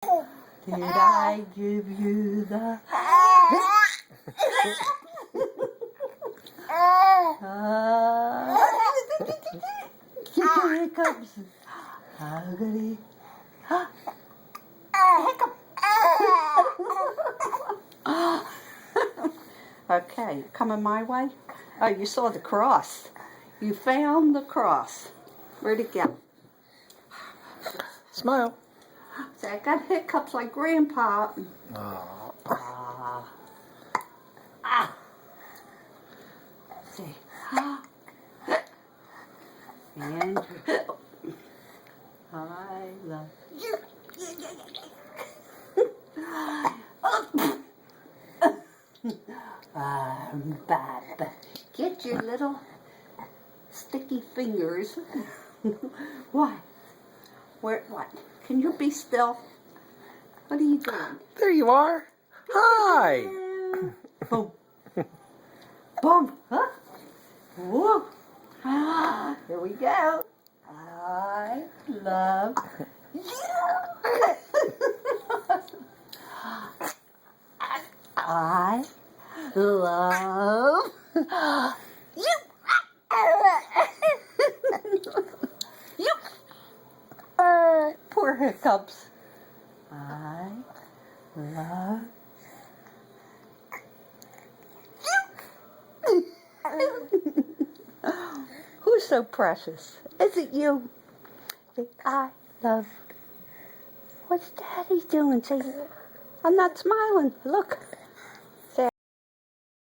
Did I give you the hiccups? Ugly. Hiccup. Okay, coming my way? Oh, you saw the cross. You found the cross. Where'd it go? Smile. See, I got hiccups like Grandpa. Oh. See. And I love you. Bob, get your little sticky fingers. What? Where? What? Can you be still? What are you doing? There you are. Hi. Boom. Boom. Huh? Whoa. Here we go. I love you. I love you. You. Poor Hiccups. I love you. Who's so precious? Is it you? I love. What's Daddy doing? Say, I'm not smiling. Look.